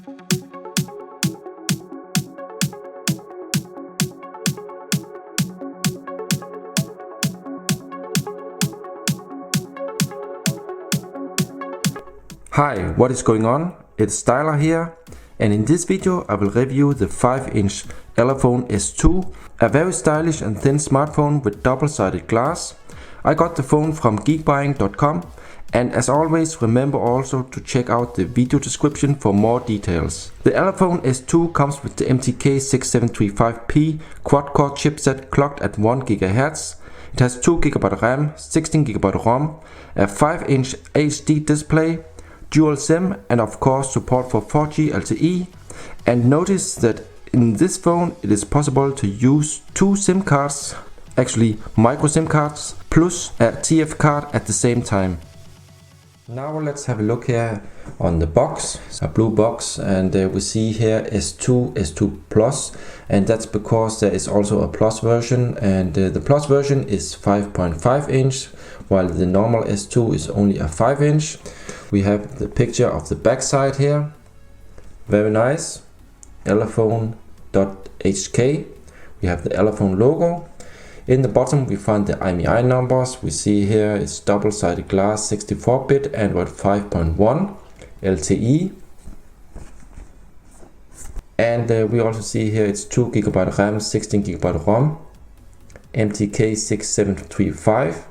Hi, what is going on? It's Styler here, and in this video I will review the 5-inch Elephone S2, a very stylish and thin smartphone with double-sided glass. I got the phone from geekbuying.com, and as always remember also to check out the video description for more details. The Elephone S2 comes with the MT6735P quad-core chipset clocked at 1 GHz. It has 2 GB RAM, 16 GB ROM, a 5-inch HD display, dual SIM, and of course support for 4G LTE. And notice that in this phone it is possible to use 2 SIM cards, actually micro SIM cards, plus a TF card at the same time. Now let's have a look here on the box, a blue box, and we see here S2, S2 Plus, and that's because there is also a Plus version, and the Plus version is 5.5 inch, while the normal S2 is only a 5 inch. We have the picture of the back side here, very nice, Elephone.hk. We have the Elephone logo. In the bottom we find the IMEI numbers. We see here it's double-sided glass, 64-bit, Android 5.1, LTE. And we also see here it's 2 GB RAM, 16 GB ROM, MT6735.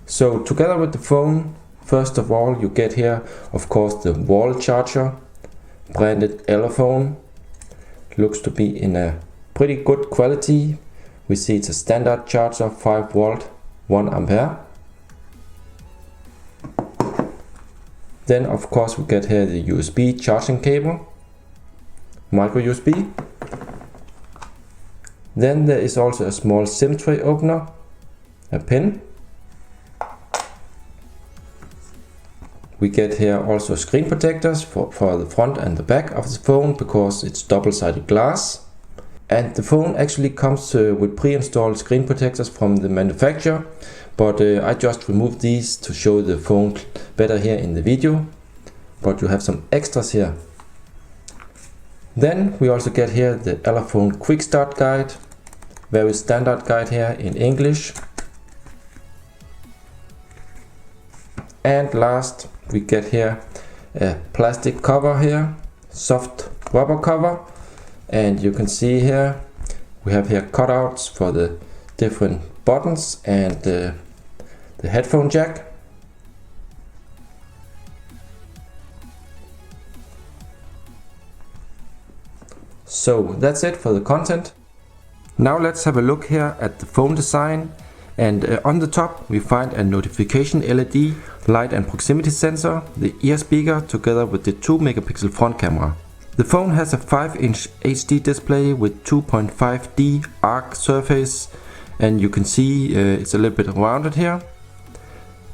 So together with the phone, first of all you get here of course the wall charger, branded Elephone. Looks to be in a pretty good quality. We see it's a standard charger, 5 volt, 1 ampere. Then of course we get here the USB charging cable, micro USB. Then there is also a small SIM tray opener, a pin. We get here also screen protectors for the front and the back of the phone because it's double-sided glass. And the phone actually comes with pre-installed screen protectors from the manufacturer, but I just removed these to show the phone better here in the video. But you have some extras here. Then we also get here the Elephone Quick Start Guide, very standard guide here in English. And last we get here a plastic cover here, soft rubber cover. And you can see here we have here cutouts for the different buttons and the headphone jack. So that's it for the content. Now let's have a look here at the phone design. And on the top we find a notification LED, light and proximity sensor, the ear speaker together with the 2 megapixel front camera. The phone has a 5-inch HD display with 2.5D arc surface, and you can see it's a little bit rounded here.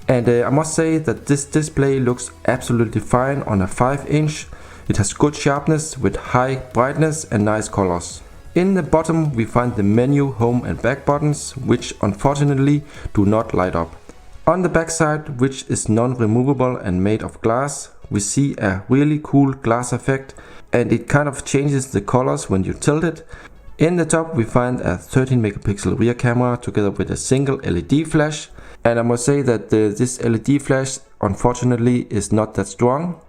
And I must say that this display looks absolutely fine on a 5-inch. It has good sharpness with high brightness and nice colors. In the bottom we find the menu, home and back buttons, which unfortunately do not light up. On the back side, which is non-removable and made of glass, we see a really cool glass effect, and it kind of changes the colors when you tilt it. In the top we find a 13 megapixel rear camera together with a single LED flash, and I must say that this LED flash unfortunately is not that strong.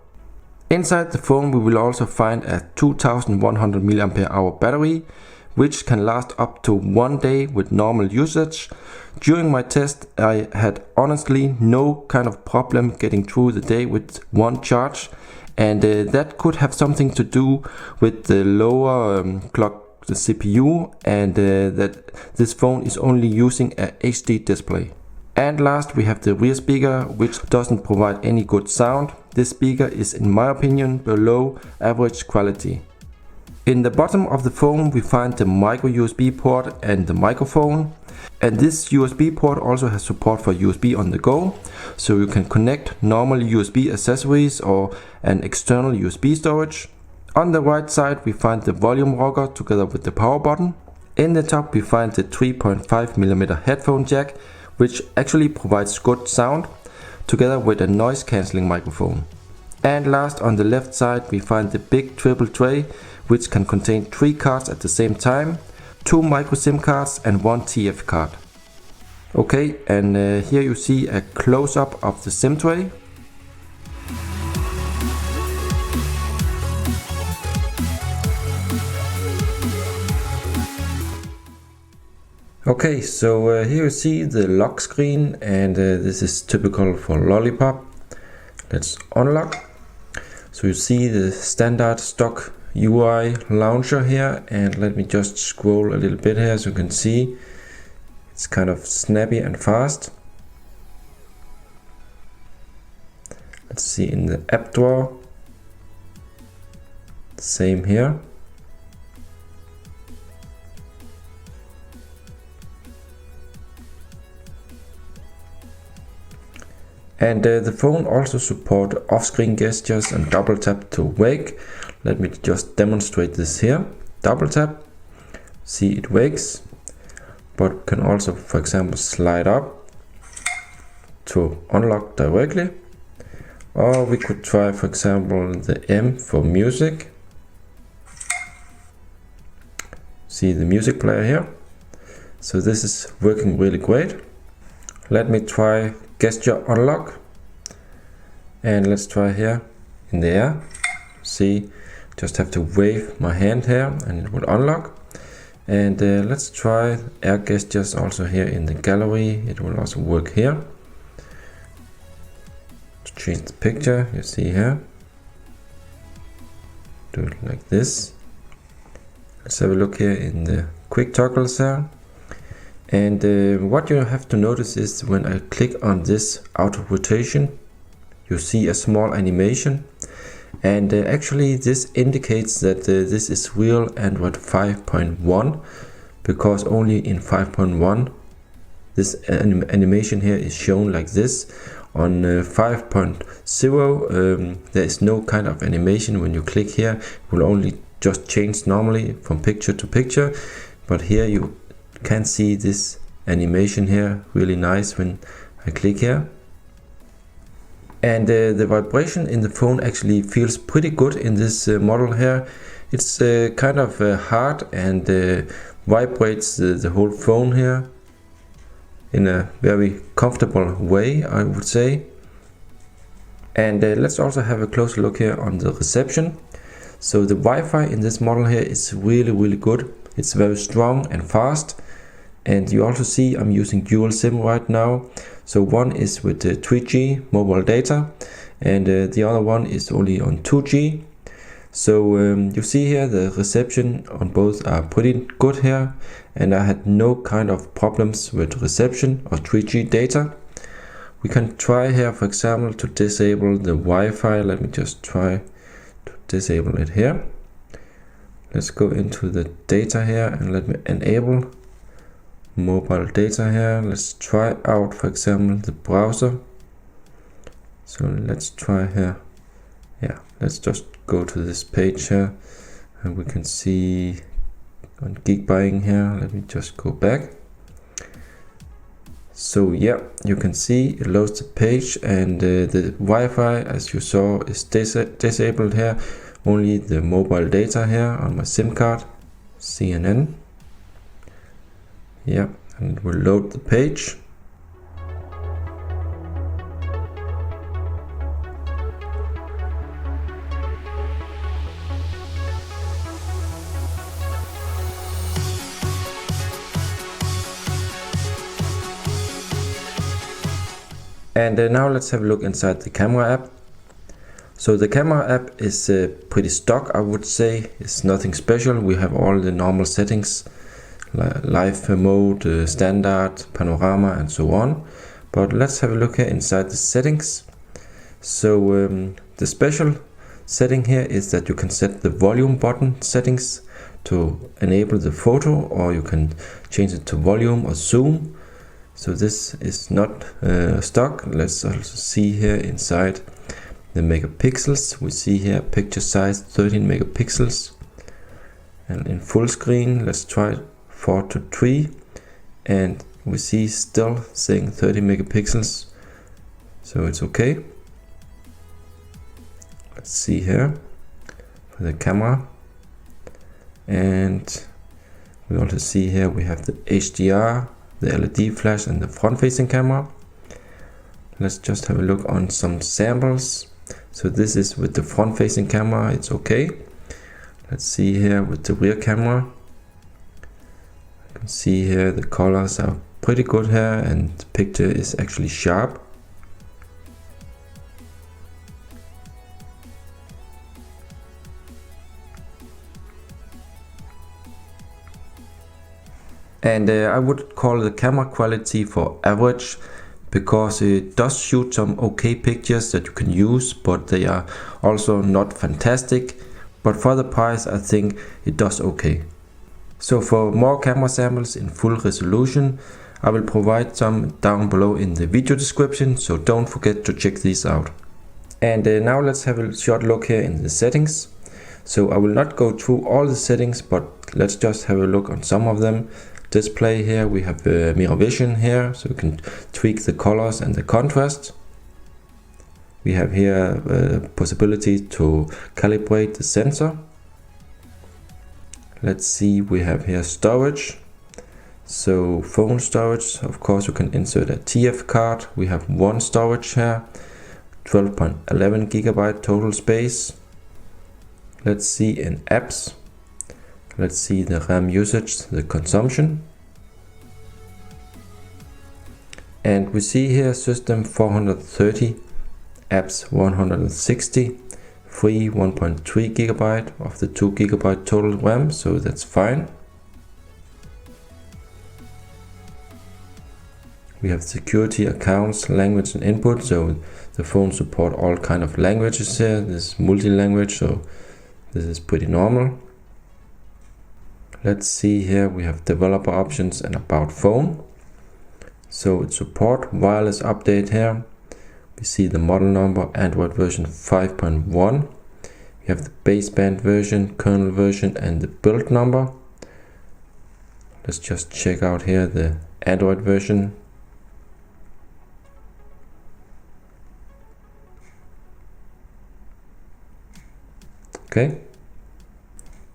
Inside the phone we will also find a 2100 mAh battery, which can last up to 1 day with normal usage. During my test I had honestly no kind of problem getting through the day with one charge, and that could have something to do with the lower clock, the CPU, and that this phone is only using a HD display. And last we have the rear speaker, which doesn't provide any good sound. This speaker is in my opinion below average quality. In the bottom of the phone we find the micro USB port and the microphone. And this USB port also has support for USB on the go, so you can connect normal USB accessories or an external USB storage. On the right side we find the volume rocker together with the power button. In the top we find the 3.5mm headphone jack, which actually provides good sound, together with a noise cancelling microphone. And last, on the left side, we find the big triple tray, which can contain 3 cards at the same time, 2 micro SIM cards and 1 TF card. Okay, and here you see a close-up of the SIM tray. Okay, so here you see the lock screen, and this is typical for Lollipop. Let's unlock. So you see the standard stock UI launcher here, and let me just scroll a little bit here so you can see it's kind of snappy and fast. Let's see in the app drawer, same here. And the phone also supports off-screen gestures and double tap to wake. Let me just demonstrate this here. Double tap, see it wakes, but can also, for example, slide up to unlock directly. Or we could try, for example, the M for music. See the music player here. So this is working really great. Let me try gesture unlock, and let's try here in the air. See, just have to wave my hand here and it will unlock. And let's try air gestures also here in the gallery. It will also work here. To change the picture, you see here, do it like this. Let's have a look here in the Quicktoggles here. And what you have to notice is when I click on this auto rotation, you see a small animation, and actually this indicates that this is real Android 5.1, because only in 5.1 this animation here is shown like this. On 5.0 there is no kind of animation. When you click here, it will only just change normally from picture to picture, but here you can see this animation here, really nice when I click here. And the vibration in the phone actually feels pretty good in this model here. It's kind of hard and vibrates the whole phone here in a very comfortable way, I would say. And let's also have a closer look here on the reception. So the Wi-Fi in this model here is really good. It's very strong and fast. And you also see I'm using dual SIM right now. So one is with 3G mobile data, and the other one is only on 2G. So you see here the reception on both are pretty good here, and I had no kind of problems with reception or 3G data. We can try here, for example, to disable the Wi-Fi. Let me just try to disable it here. Let's go into the data here and let me enable mobile data here. Let's try out, for example, the browser. So let's try here. Yeah, let's just go to this page here, and we can see on Geek Buying here. Let me just go back. So yeah, you can see it loads the page, and the Wi-Fi, as you saw, is disabled here. Only the mobile data here on my SIM card, CNN. Yeah, and it will load the page. And now let's have a look inside the camera app. So the camera app is pretty stock, I would say. It's nothing special. We have all the normal settings, live mode, standard, panorama, and so on. But let's have a look here inside the settings. So the special setting here is that you can set the volume button settings to enable the photo, or you can change it to volume or zoom. So this is not stock. Let's also see here inside the megapixels. We see here picture size 13 megapixels, and in full screen let's try 4:3, and we see still saying 30 megapixels, so it's okay. Let's see here for the camera, and we also see here we have the HDR, the LED flash, and the front-facing camera. Let's just have a look on some samples. So this is with the front-facing camera, it's okay. Let's see here with the rear camera. You can see here the colors are pretty good here, and the picture is actually sharp. And I would call the camera quality for average, because it does shoot some okay pictures that you can use, but they are also not fantastic. But for the price, I think it does okay. So for more camera samples in full resolution, I will provide some down below in the video description, so don't forget to check these out. And now let's have a short look here in the settings. So I will not go through all the settings, but let's just have a look on some of them. Display here, we have Miravision here, so we can tweak the colors and the contrast. We have here a possibility to calibrate the sensor. Let's see, we have here storage. So phone storage, of course you can insert a TF card. We have one storage here, 12.11 GB total space. Let's see in apps. Let's see the RAM usage, the consumption. And we see here system 430, apps 160, free 1.3 GB of the 2 GB total RAM, so that's fine. We have security, accounts, language and input, so the phone support all kind of languages here. This is multi-language, so this is pretty normal. Let's see here, we have developer options and about phone. So it support wireless update here. We see the model number, Android version 5.1. We have the baseband version, kernel version and the build number. Let's just check out here the Android version. Okay.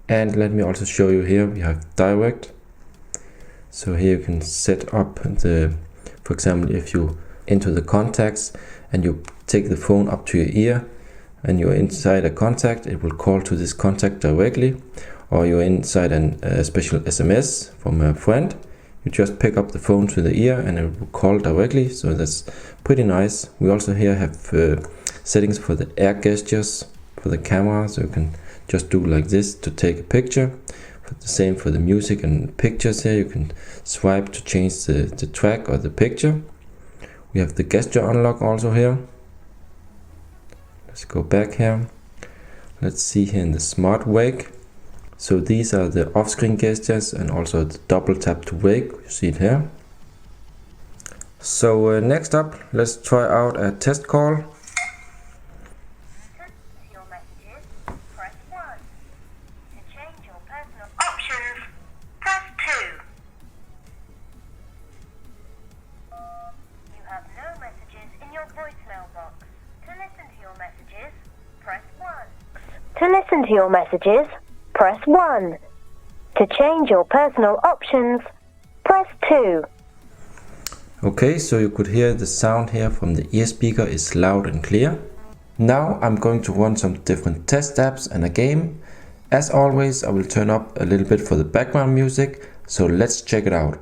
And let me also show you here, we have direct. So here you can set up the, for example, if you enter the contacts and you take the phone up to your ear and you're inside a contact, it will call to this contact directly. Or you're inside a special SMS from a friend, you just pick up the phone to the ear and it will call directly. So that's pretty nice. We also here have settings for the air gestures for the camera, so you can just do like this to take a picture. The same for the music and pictures here, you can swipe to change the track or the picture. We have the gesture unlock also here. Let's go back here. Let's see here in the smart wake. So these are the off-screen gestures and also the double tap to wake, you see it here. So next up, let's try out a test call. To listen to your messages, press 1. To change your personal options, press 2. Okay, so you could hear the sound here from the ear speaker is loud and clear. Now I'm going to run some different test apps and a game. As always, I will turn up a little bit for the background music, so let's check it out.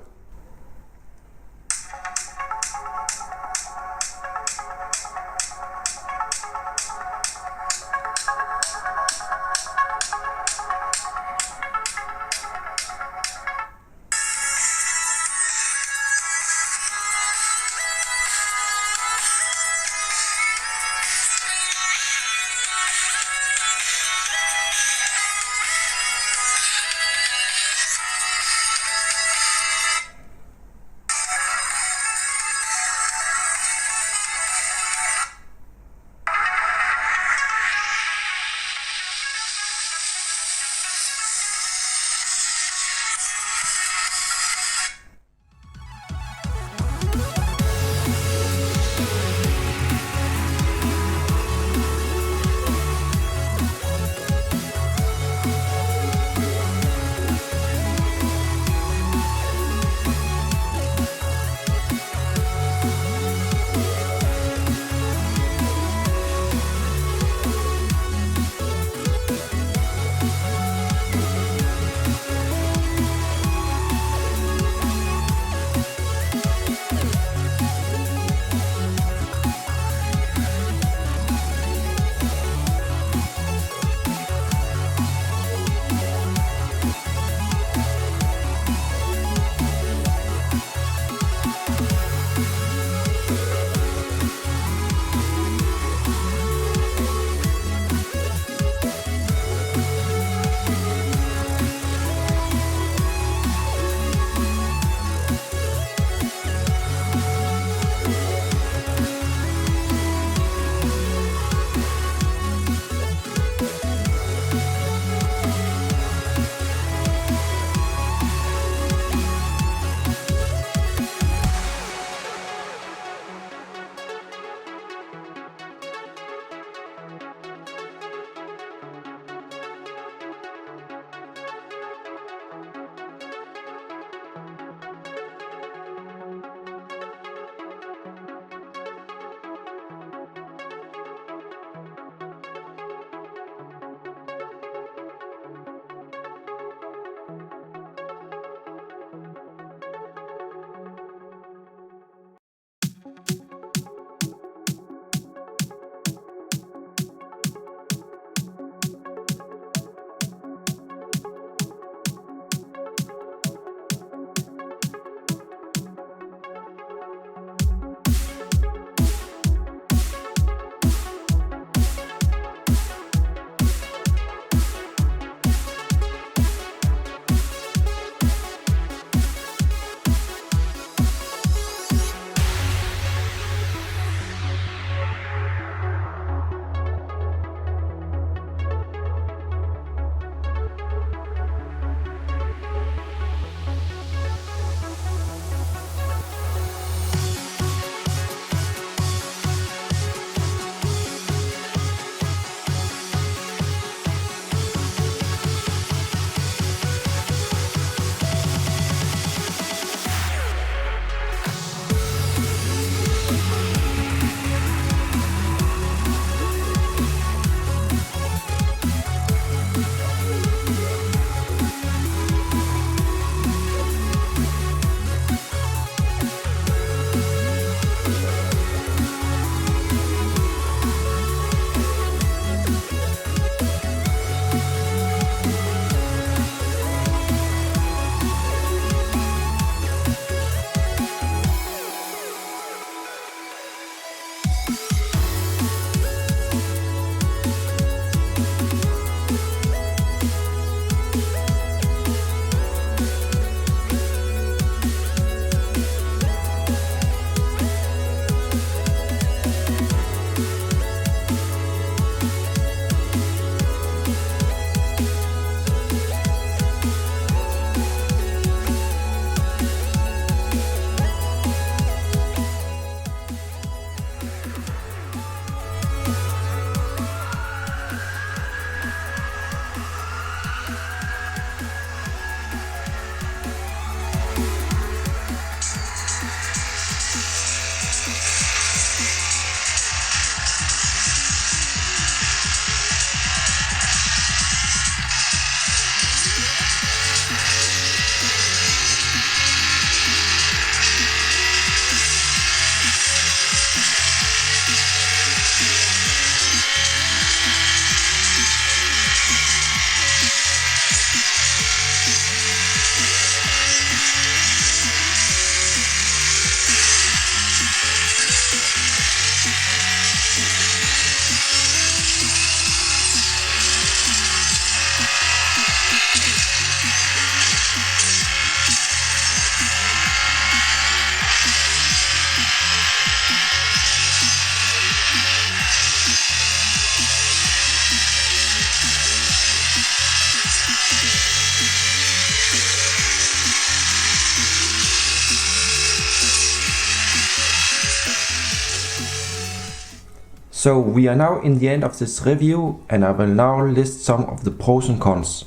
So we are now in the end of this review, and I will now list some of the pros and cons.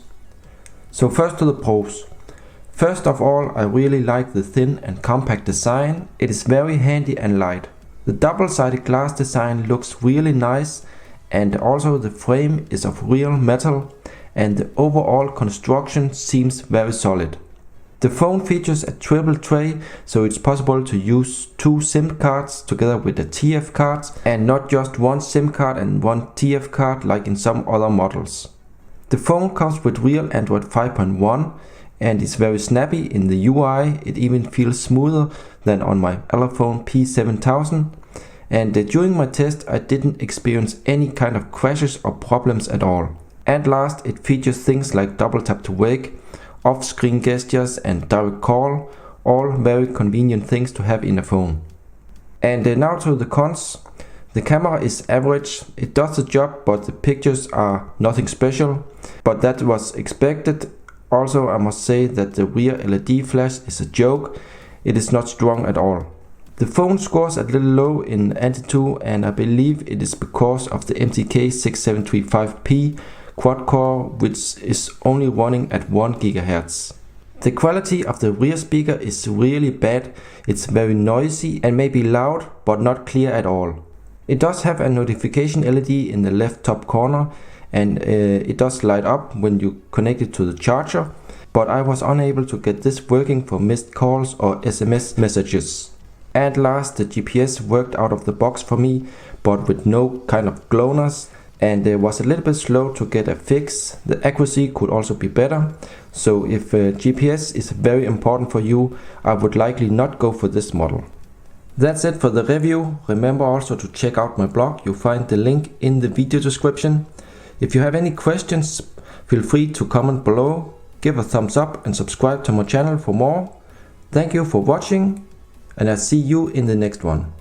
So first to the pros. First of all, I really like the thin and compact design. It is very handy and light. The double-sided glass design looks really nice, and also the frame is of real metal, and the overall construction seems very solid. The phone features a triple tray, so it's possible to use 2 SIM cards together with the TF cards, and not just one SIM card and one TF card like in some other models. The phone comes with real Android 5.1 and is very snappy in the UI. It even feels smoother than on my Elephone P7000, and during my test I didn't experience any kind of crashes or problems at all. And last, it features things like double tap to wake, off-screen gestures and direct call, all very convenient things to have in a phone. And now to the cons. The camera is average, it does the job, but the pictures are nothing special, but that was expected. Also, I must say that the rear LED flash is a joke, it is not strong at all. The phone scores a little low in AnTuTu, and I believe it is because of the MT6735P quad-core, which is only running at 1 GHz. The quality of the rear speaker is really bad. It's very noisy and maybe loud, but not clear at all. It does have a notification LED in the left top corner, and it does light up when you connect it to the charger, but I was unable to get this working for missed calls or SMS messages. And last, the GPS worked out of the box for me, but with no kind of gloners, and it was a little bit slow to get a fix. The accuracy could also be better, so if GPS is very important for you, I would likely not go for this model. That's it for the review. Remember also to check out my blog, you'll find the link in the video description. If you have any questions, feel free to comment below, give a thumbs up and subscribe to my channel for more. Thank you for watching, and I'll see you in the next one.